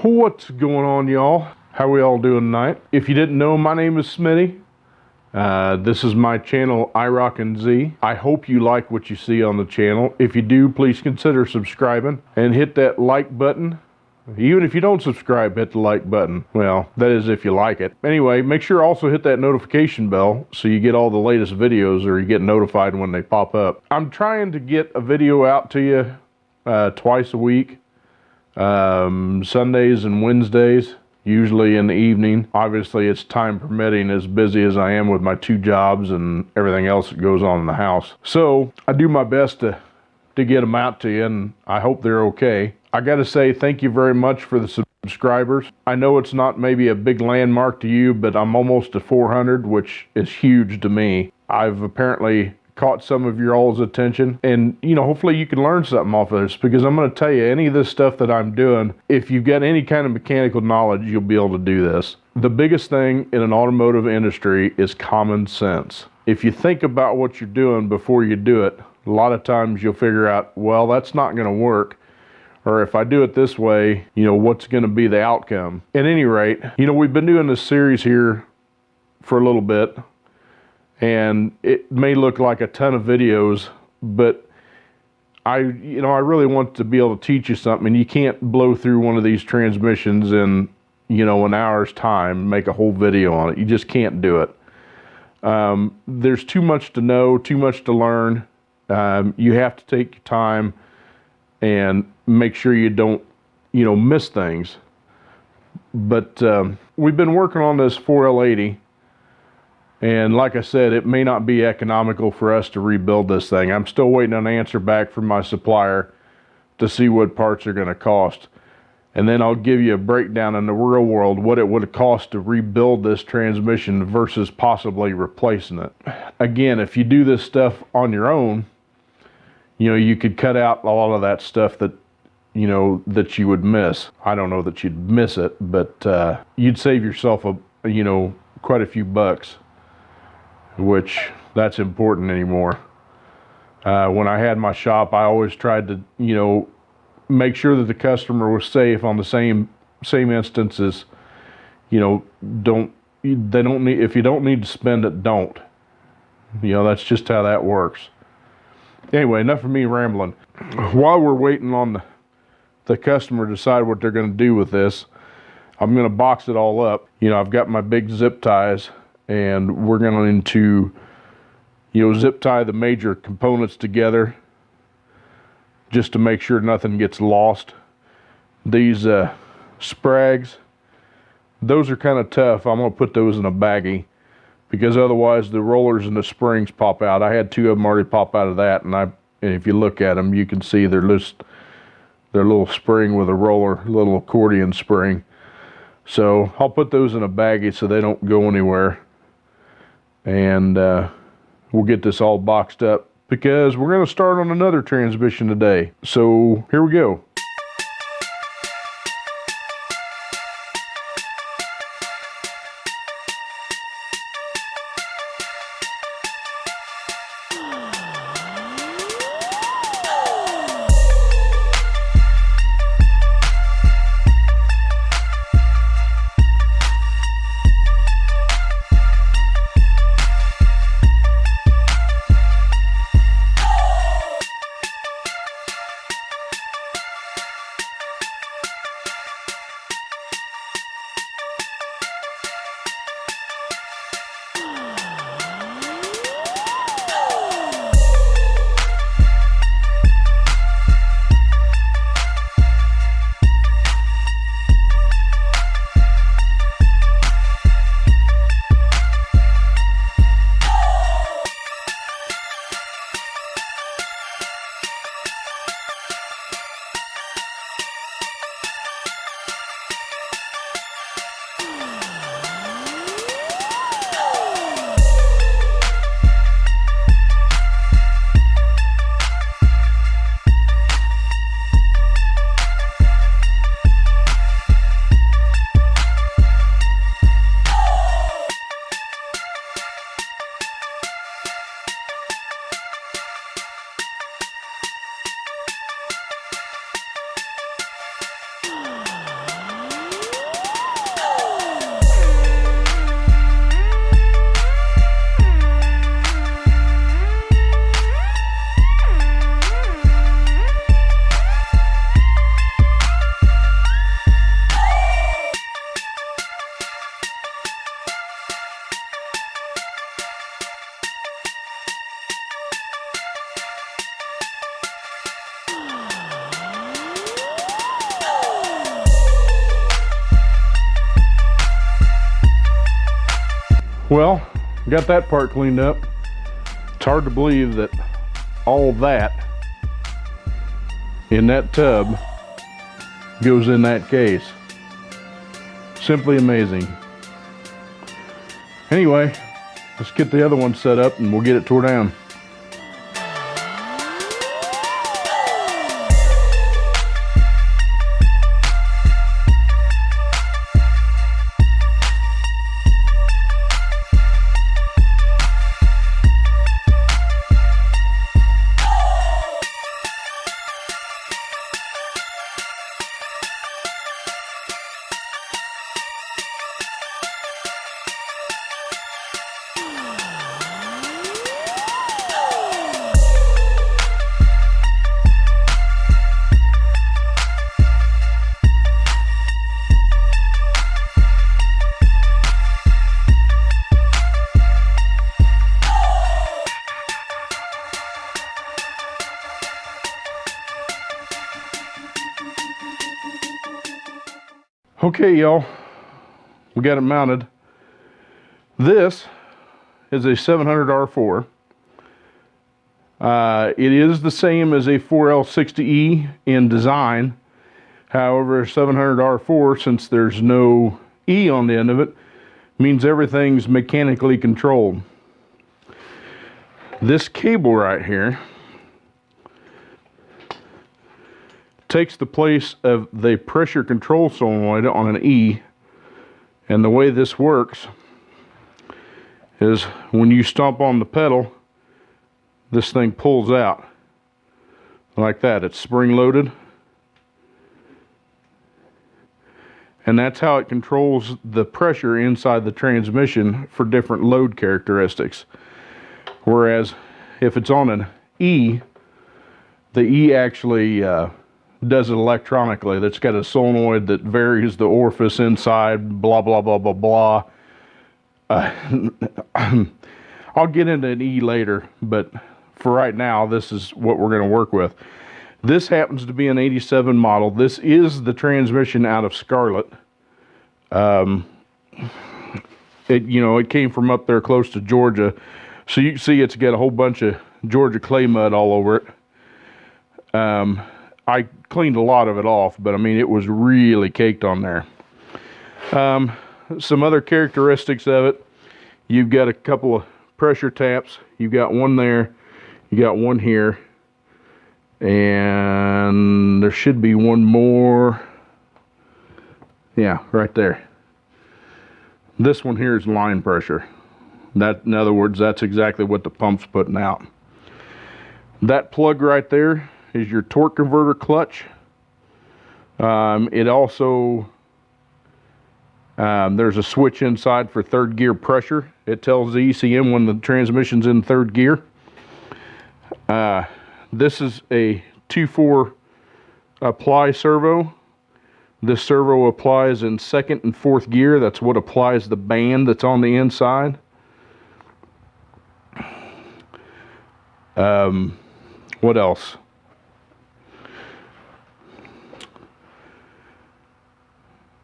What's going on, y'all? How we all doing tonight? If you didn't know, my name is Smitty. This is my channel, IROC-Z. I hope you like what you see on the channel. If you do, please consider subscribing and hit that like button. Even if you don't subscribe, hit the like button. Well, that is if you like it. Anyway, make sure also hit that notification bell so you get all the latest videos, or you get notified when they pop up. I'm trying to get a video out to you twice a week. Sundays and Wednesdays, usually in the evening. Obviously, it's time permitting, as busy as I am with my 2 jobs and everything else that goes on in the house. So I do my best to get them out to you, and I hope they're okay. I gotta say thank you very much for the subscribers. I know it's not maybe a big landmark to you, but I'm almost to 400, which is huge to me. I've apparently caught some of your all's attention, and hopefully you can learn something off of this, because I'm going to tell you, any of this stuff that I'm doing, if you've got any kind of mechanical knowledge, you'll be able to do this. The biggest thing in an automotive industry is common sense. If you think about what you're doing before you do it, a lot of times you'll figure out, well, that's not going to work, or if I do it this way, what's going to be the outcome. At any rate, we've been doing this series here for a little bit, and it may look like a ton of videos, but I really want to be able to teach you something. And you can't blow through one of these transmissions in, an hour's time, make a whole video on it. You just can't do it. There's too much to know, too much to learn. You have to take your time and make sure you don't, miss things. But we've been working on this 4L80. And like I said, it may not be economical for us to rebuild this thing. I'm still waiting on an answer back from my supplier to see what parts are going to cost. And then I'll give you a breakdown in the real world what it would have cost to rebuild this transmission versus possibly replacing it. Again, if you do this stuff on your own, you could cut out all of that stuff that, that you would miss. I don't know that you'd miss it, but you'd save yourself quite a few bucks, which that's important anymore. When I had my shop, I always tried to, make sure that the customer was safe on the same instances. If you don't need to spend it, don't. That's just how that works. Anyway, enough of me rambling. While we're waiting on the customer to decide what they're going to do with this, I'm going to box it all up. I've got my big zip ties, and we're going to, zip tie the major components together just to make sure nothing gets lost. These sprags, those are kind of tough. I'm going to put those in a baggie, because otherwise the rollers and the springs pop out. I had 2 of them already pop out of that, and if you look at them, you can see they're little spring with a roller, little accordion spring. So I'll put those in a baggie so they don't go anywhere. And we'll get this all boxed up, because we're going to start on another transmission today. So here we go. Well, got that part cleaned up. It's hard to believe that all that in that tub goes in that case. Simply amazing. Anyway, let's get the other one set up and we'll get it tore down. Okay, y'all, we got it mounted. This is a 700 R4. It is the same as a 4L60E in design. However, 700 R4, since there's no E on the end of it, means everything's mechanically controlled. This cable right here takes the place of the pressure control solenoid on an E, and the way this works is when you stomp on the pedal, this thing pulls out like that. It's spring loaded, and that's how it controls the pressure inside the transmission for different load characteristics. Whereas if it's on an E, the E actually does it electronically. That's got a solenoid that varies the orifice inside, blah, blah, blah, blah, blah. I'll get into an E later, but for right now, this is what we're going to work with. This happens to be an 87 model. This is the transmission out of Scarlett. It came from up there close to Georgia. So you can see it's got a whole bunch of Georgia clay mud all over it. I cleaned a lot of it off, but I mean, it was really caked on there. Some other characteristics of it: you've got a couple of pressure taps. You've got one there, you got one here, and there should be one more. Yeah, right there. This one here is line pressure. That, in other words, that's exactly what the pump's putting out. That plug right there is your torque converter clutch. It also, there's a switch inside for third gear pressure. It tells the ECM when the transmission's in third gear. This is a 2-4 apply servo. This servo applies in second and fourth gear. That's what applies the band that's on the inside. What else?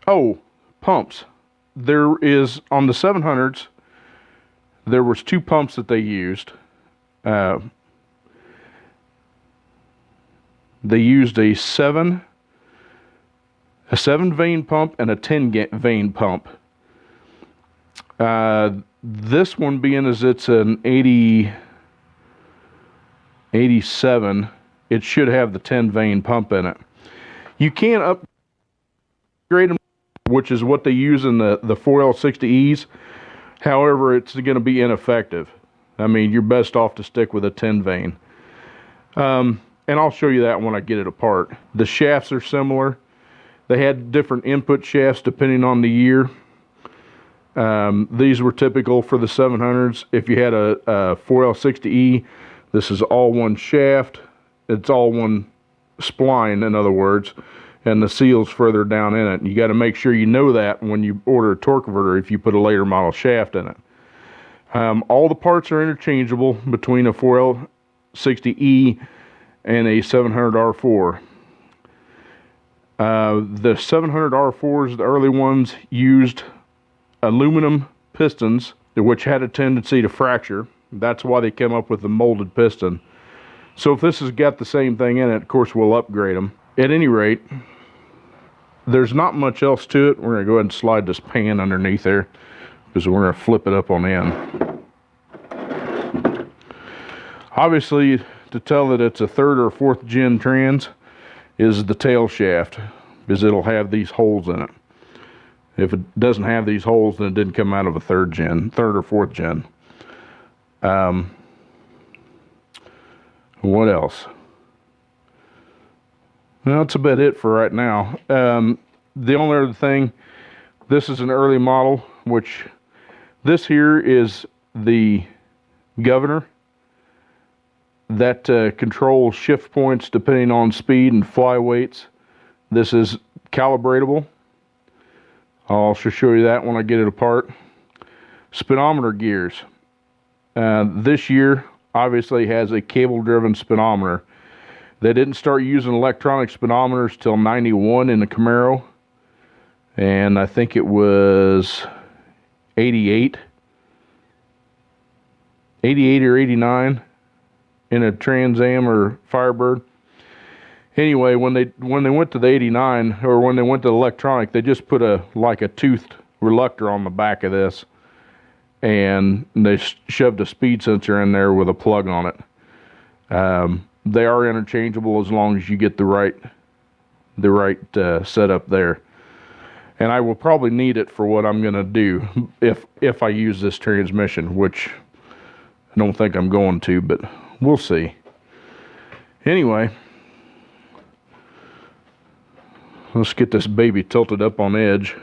Oh, pumps. There is, on the 700s, there was two pumps that they used. They used a 7 vein pump and a 10 vein pump. This one, being as it's an 87, it should have the 10 vein pump in it. You can upgrade them, which is what they use in the 4L60Es. However, it's going to be ineffective. I mean, you're best off to stick with a 10 vein. And I'll show you that when I get it apart. The shafts are similar. They had different input shafts depending on the year. These were typical for the 700s. If you had a 4L60E, this is all one shaft. It's all one spline, in other words, and the seal's further down in it. You got to make sure you know that when you order a torque converter if you put a later model shaft in it. All the parts are interchangeable between a 4L60E and a 700R4. The 700R4s, the early ones, used aluminum pistons, which had a tendency to fracture. That's why they came up with the molded piston. So if this has got the same thing in it, of course we'll upgrade them. At any rate, there's not much else to it. We're going to go ahead and slide this pan underneath there, because we're going to flip it up on end. Obviously, to tell that it's a 3rd or 4th gen trans is the tail shaft, because it'll have these holes in it. If it doesn't have these holes, then it didn't come out of a 3rd or 4th gen. What else? Well, that's about it for right now. The only other thing, this is an early model, which this here is the governor that controls shift points depending on speed and fly weights. This is calibratable. I'll show you that when I get it apart. Speedometer gears. This year obviously has a cable-driven speedometer. They didn't start using electronic speedometers till '91 in the Camaro, and I think it was 88 or 89 in a Trans Am or Firebird. Anyway, when they went to the 89, or when they went to electronic, they just put a toothed reluctor on the back of this, and they shoved a speed sensor in there with a plug on it. They are interchangeable as long as you get the right setup there. And I will probably need it for what I'm going to do if I use this transmission, which I don't think I'm going to, but we'll see. Anyway, let's get this baby tilted up on edge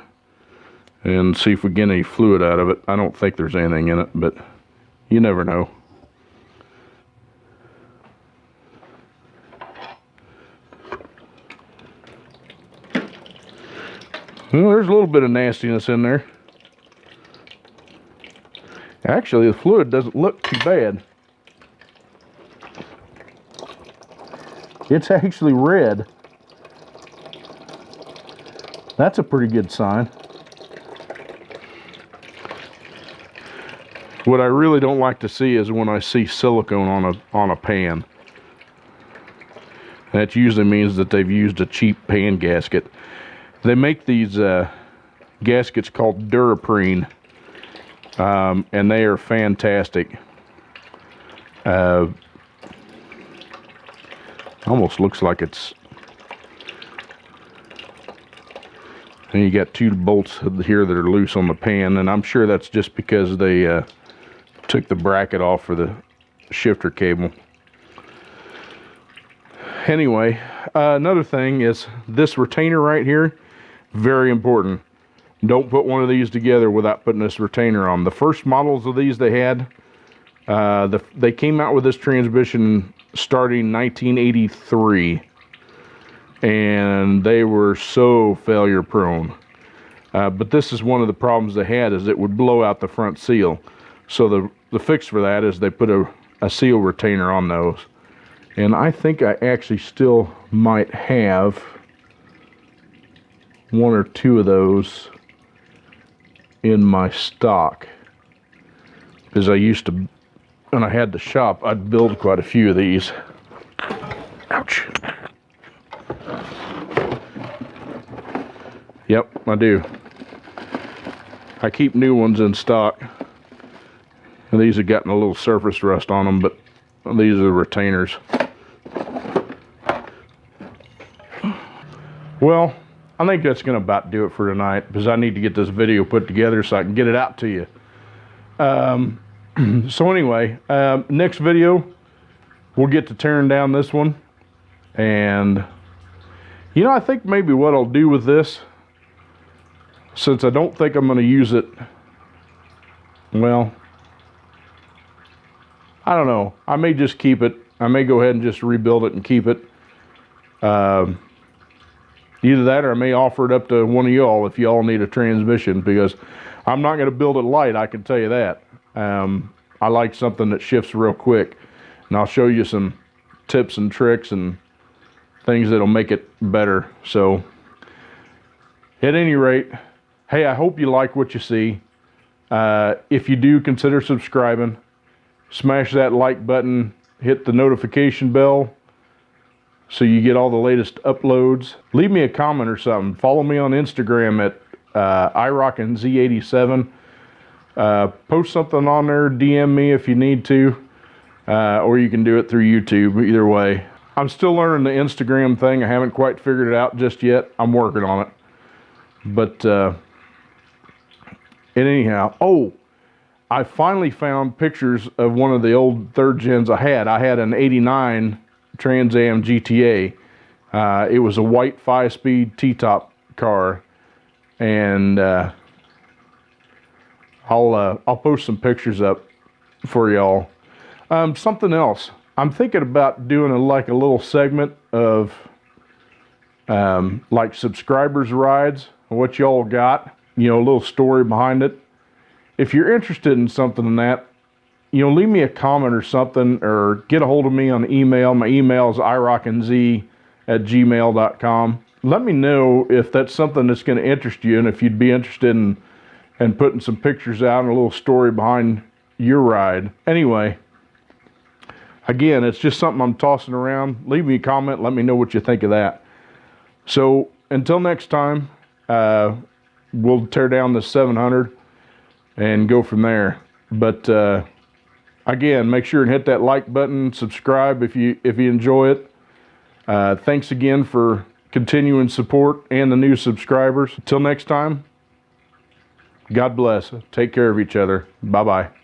and see if we get any fluid out of it. I don't think there's anything in it, but you never know. Well, there's a little bit of nastiness in there. Actually, the fluid doesn't look too bad. It's actually red. That's a pretty good sign. What I really don't like to see is when I see silicone on a pan. That usually means that they've used a cheap pan gasket. They make these gaskets called Duraprene, and they are fantastic. Almost looks like it's... And you got 2 bolts here that are loose on the pan, and I'm sure that's just because they took the bracket off for the shifter cable. Anyway, another thing is this retainer right here, very important. Don't put one of these together without putting this retainer on. The first models of these they had, they came out with this transmission starting 1983. And they were so failure prone. But this is one of the problems they had, is it would blow out the front seal. So the fix for that is they put a seal retainer on those. And I think I actually still might have 1 or 2 of those in my stock. Because I used to, when I had the shop, I'd build quite a few of these. Ouch. Yep, I do. I keep new ones in stock. And these have gotten a little surface rust on them, but these are the retainers. Well, I think that's going to about do it for tonight, because I need to get this video put together so I can get it out to you. So anyway, next video, we'll get to tearing down this one. And, you know, I think maybe what I'll do with this, since I don't think I'm going to use it, well, I don't know. I may just keep it. I may go ahead and just rebuild it and keep it. Either that, or I may offer it up to one of y'all if y'all need a transmission, because I'm not going to build it light, I can tell you that. I like something that shifts real quick, and I'll show you some tips and tricks and things that'll make it better. So at any rate, hey, I hope you like what you see. If you do, consider subscribing. Smash that like button, hit the notification bell so you get all the latest uploads. Leave me a comment or something. Follow me on Instagram at IROC-Z87. Post something on there, DM me if you need to, or you can do it through YouTube. Either way. I'm still learning the Instagram thing. I haven't quite figured it out just yet. I'm working on it. But anyhow, oh, I finally found pictures of one of the old third gens I had. I had an 89 Trans Am GTA. It was a white 5-speed T-top car, and I'll post some pictures up for y'all. Something else. I'm thinking about doing a little segment of like subscribers rides, what y'all got, you know, a little story behind it. If you're interested in something in that, you know, leave me a comment or something, or get a hold of me on email. My email is irocandz@gmail.com. Let me know if that's something that's going to interest you, and if you'd be interested in putting some pictures out and a little story behind your ride. Anyway, again, it's just something I'm tossing around. Leave me a comment. Let me know what you think of that. So until next time, we'll tear down the 700 and go from there. But again, make sure and hit that like button. Subscribe if you enjoy it. Thanks again for continuing support and the new subscribers. Until next time, God bless. Take care of each other. Bye-bye.